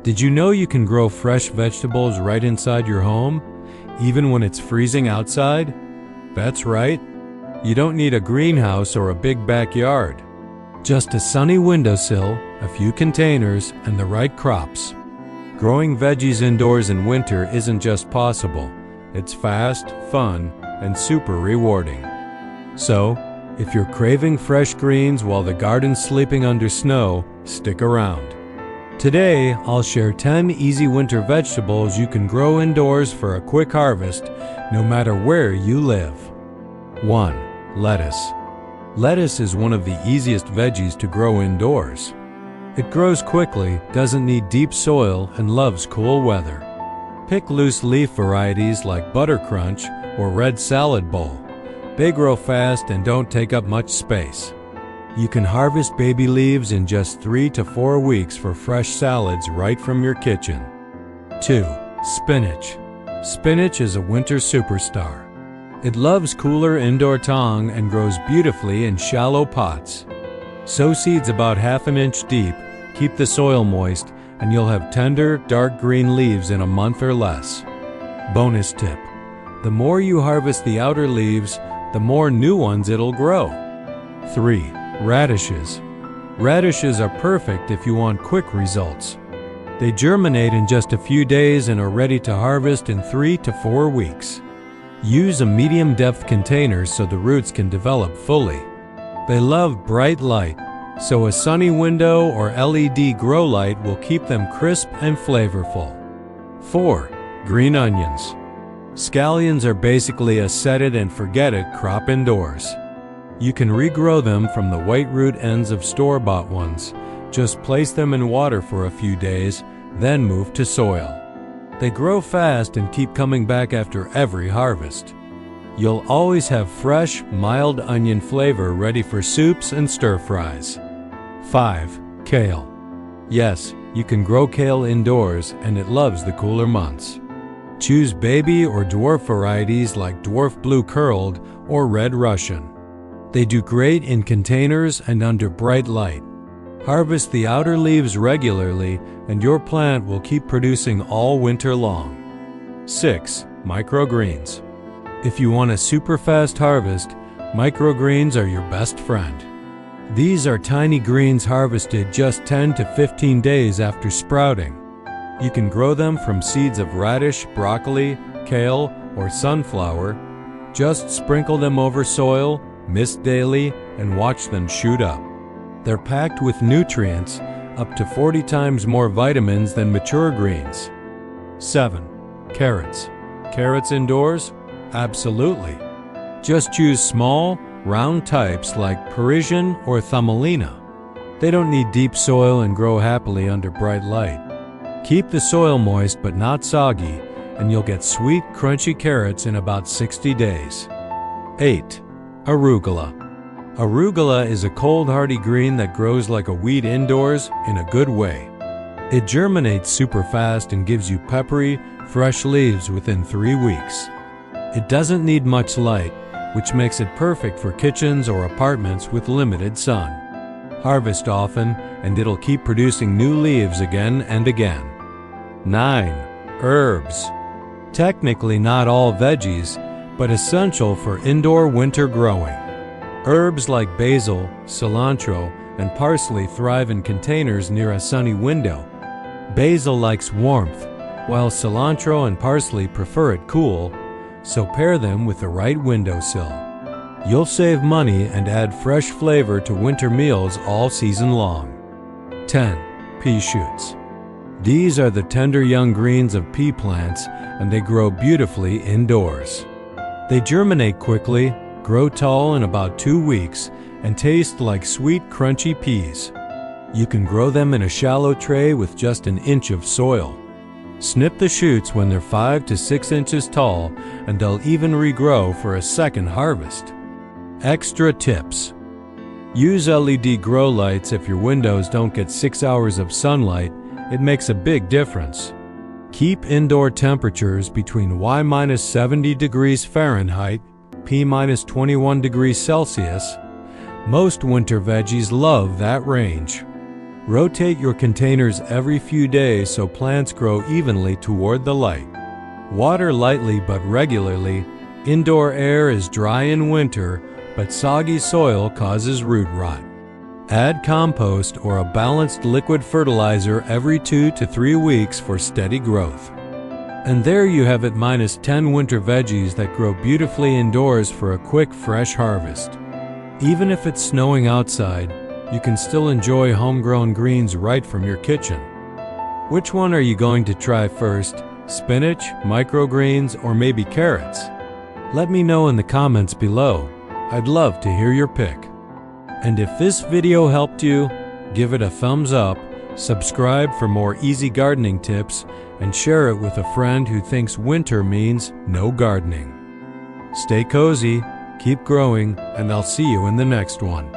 Did you know you can grow fresh vegetables right inside your home, even when it's freezing outside? That's right. You don't need a greenhouse or a big backyard. Just a sunny windowsill, a few containers, and the right crops. Growing veggies indoors in winter isn't just possible. It's fast, fun, and super rewarding. So, if you're craving fresh greens while the garden's sleeping under snow, stick around. Today, I'll share 10 easy winter vegetables you can grow indoors for a quick harvest, no matter where you live. 1. Lettuce. Lettuce is one of the easiest veggies to grow indoors. It grows quickly, doesn't need deep soil, and loves cool weather. Pick loose leaf varieties like Butter Crunch or Red Salad Bowl. They grow fast and don't take up much space. You can harvest baby leaves in just 3 to 4 weeks for fresh salads right from your kitchen. 2. Spinach. Spinach is a winter superstar. It loves cooler indoor tang and grows beautifully in shallow pots. Sow seeds about ½ inch deep, keep the soil moist, and you'll have tender, dark green leaves in a month or less. Bonus tip: the more you harvest the outer leaves, the more new ones it'll grow. 3. Radishes. Radishes are perfect if you want quick results. They germinate in just a few days and are ready to harvest in 3 to 4 weeks. Use a medium depth container so the roots can develop fully. They love bright light, so a sunny window or LED grow light will keep them crisp and flavorful. 4. Green onions. Scallions are basically a set it and forget it crop indoors. You can regrow them from the white root ends of store-bought ones. Just place them in water for a few days, then move to soil. They grow fast and keep coming back after every harvest. You'll always have fresh, mild onion flavor ready for soups and stir-fries. 5. Kale. Yes, you can grow kale indoors, and it loves the cooler months. Choose baby or dwarf varieties like dwarf blue curled or red Russian. They do great in containers and under bright light. Harvest the outer leaves regularly, and your plant will keep producing all winter long. 6. Microgreens. If you want a super fast harvest, microgreens are your best friend. These are tiny greens harvested just 10 to 15 days after sprouting. You can grow them from seeds of radish, broccoli, kale, or sunflower. Just sprinkle them over soil, mist daily, and watch them shoot up. They're packed with nutrients, up to 40 times more vitamins than mature greens. 7. Carrots. Carrots indoors? Absolutely. Just choose small, round types like Parisian or Thumbelina. They don't need deep soil and grow happily under bright light. Keep the soil moist but not soggy, and you'll get sweet, crunchy carrots in about 60 days. 8. Arugula. Arugula is a cold, hardy green that grows like a weed indoors in a good way. It germinates super fast and gives you peppery, fresh leaves within 3 weeks. It doesn't need much light, which makes it perfect for kitchens or apartments with limited sun. Harvest often, and it'll keep producing new leaves again and again. 9. Herbs. Technically not all veggies, but essential for indoor winter growing. Herbs like basil, cilantro, and parsley thrive in containers near a sunny window. Basil likes warmth, while cilantro and parsley prefer it cool, so pair them with the right windowsill. You'll save money and add fresh flavor to winter meals all season long. 10. Pea shoots. These are the tender young greens of pea plants, and they grow beautifully indoors. They germinate quickly, grow tall in about 2 weeks, and taste like sweet, crunchy peas. You can grow them in a shallow tray with just an inch of soil. Snip the shoots when they're 5 to 6 inches tall, and they'll even regrow for a second harvest. Extra tips. Use LED grow lights if your windows don't get 6 hours of sunlight. It makes a big difference. Keep indoor temperatures between Y-70 degrees Fahrenheit, P-21 degrees Celsius. Most winter veggies love that range. Rotate your containers every few days so plants grow evenly toward the light. Water lightly but regularly. Indoor air is dry in winter, but soggy soil causes root rot. Add compost or a balanced liquid fertilizer every 2 to 3 weeks for steady growth. And there you have it, -10 winter veggies that grow beautifully indoors for a quick, fresh harvest. Even if it's snowing outside, you can still enjoy homegrown greens right from your kitchen. Which one are you going to try first? Spinach, microgreens, or maybe carrots? Let me know in the comments below. I'd love to hear your pick. And if this video helped you, give it a thumbs up, subscribe for more easy gardening tips, and share it with a friend who thinks winter means no gardening. Stay cozy, keep growing, and I'll see you in the next one.